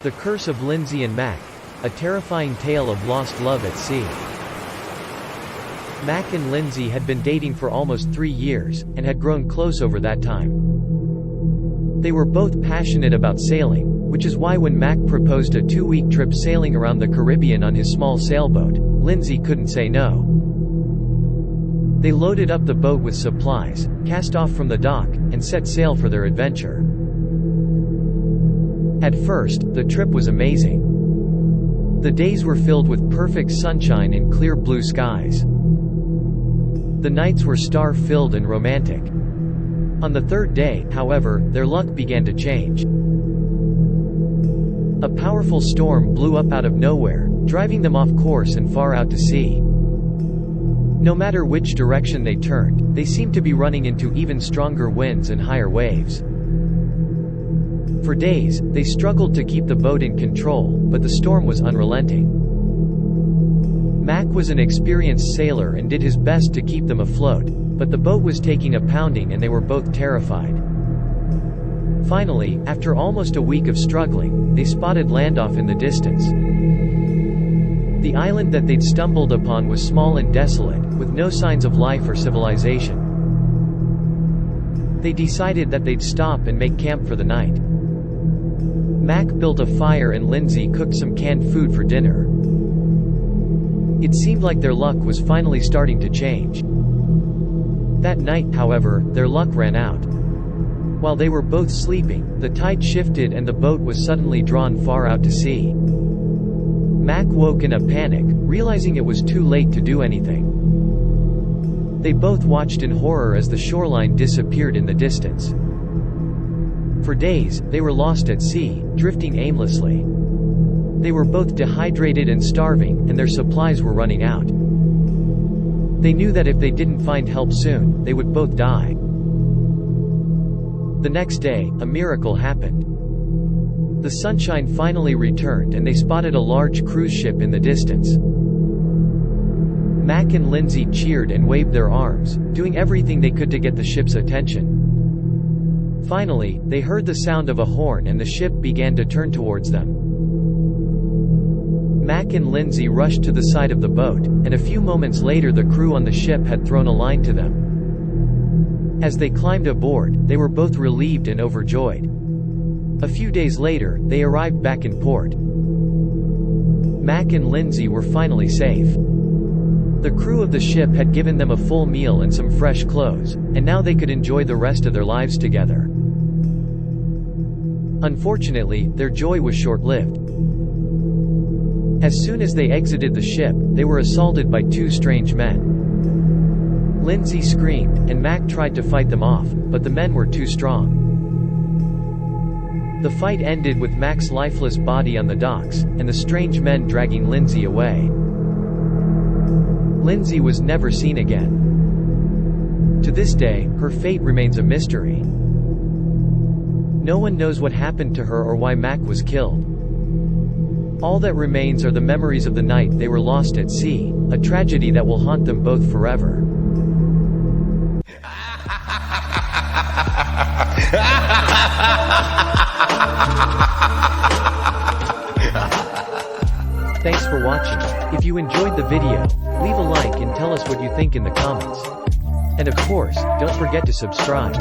The Curse of Lindsey and Mack, a terrifying tale of lost love at sea. Mack and Lindsey had been dating for almost 3 years, and had grown close over that time. They were both passionate about sailing, which is why when Mack proposed a 2-week trip sailing around the Caribbean on his small sailboat, Lindsey couldn't say no. They loaded up the boat with supplies, cast off from the dock, and set sail for their adventure. At first, the trip was amazing. The days were filled with perfect sunshine and clear blue skies. The nights were star-filled and romantic. On the 3rd day, however, their luck began to change. A powerful storm blew up out of nowhere, driving them off course and far out to sea. No matter which direction they turned, they seemed to be running into even stronger winds and higher waves. For days, they struggled to keep the boat in control, but the storm was unrelenting. Mack was an experienced sailor and did his best to keep them afloat, but the boat was taking a pounding and they were both terrified. Finally, after almost a week of struggling, they spotted land off in the distance. The island that they'd stumbled upon was small and desolate, with no signs of life or civilization. They decided that they'd stop and make camp for the night. Mack built a fire and Lindsey cooked some canned food for dinner. It seemed like their luck was finally starting to change. That night, however, their luck ran out. While they were both sleeping, the tide shifted and the boat was suddenly drawn far out to sea. Mack woke in a panic, realizing it was too late to do anything. They both watched in horror as the shoreline disappeared in the distance. For days, they were lost at sea, drifting aimlessly. They were both dehydrated and starving, and their supplies were running out. They knew that if they didn't find help soon, they would both die. The next day, a miracle happened. The sunshine finally returned and they spotted a large cruise ship in the distance. Mack and Lindsey cheered and waved their arms, doing everything they could to get the ship's attention. Finally, they heard the sound of a horn and the ship began to turn towards them. Mack and Lindsey rushed to the side of the boat, and a few moments later the crew on the ship had thrown a line to them. As they climbed aboard, they were both relieved and overjoyed. A few days later, they arrived back in port. Mack and Lindsey were finally safe. The crew of the ship had given them a full meal and some fresh clothes, and now they could enjoy the rest of their lives together. Unfortunately, their joy was short-lived. As soon as they exited the ship, they were assaulted by 2 strange men. Lindsey screamed, and Mack tried to fight them off, but the men were too strong. The fight ended with Mack's lifeless body on the docks, and the strange men dragging Lindsey away. Lindsey was never seen again. To this day, her fate remains a mystery. No one knows what happened to her or why Mack was killed. All that remains are the memories of the night they were lost at sea, a tragedy that will haunt them both forever. Thanks for watching. If you enjoyed the video, leave a like and tell us what you think in the comments. And of course, don't forget to subscribe.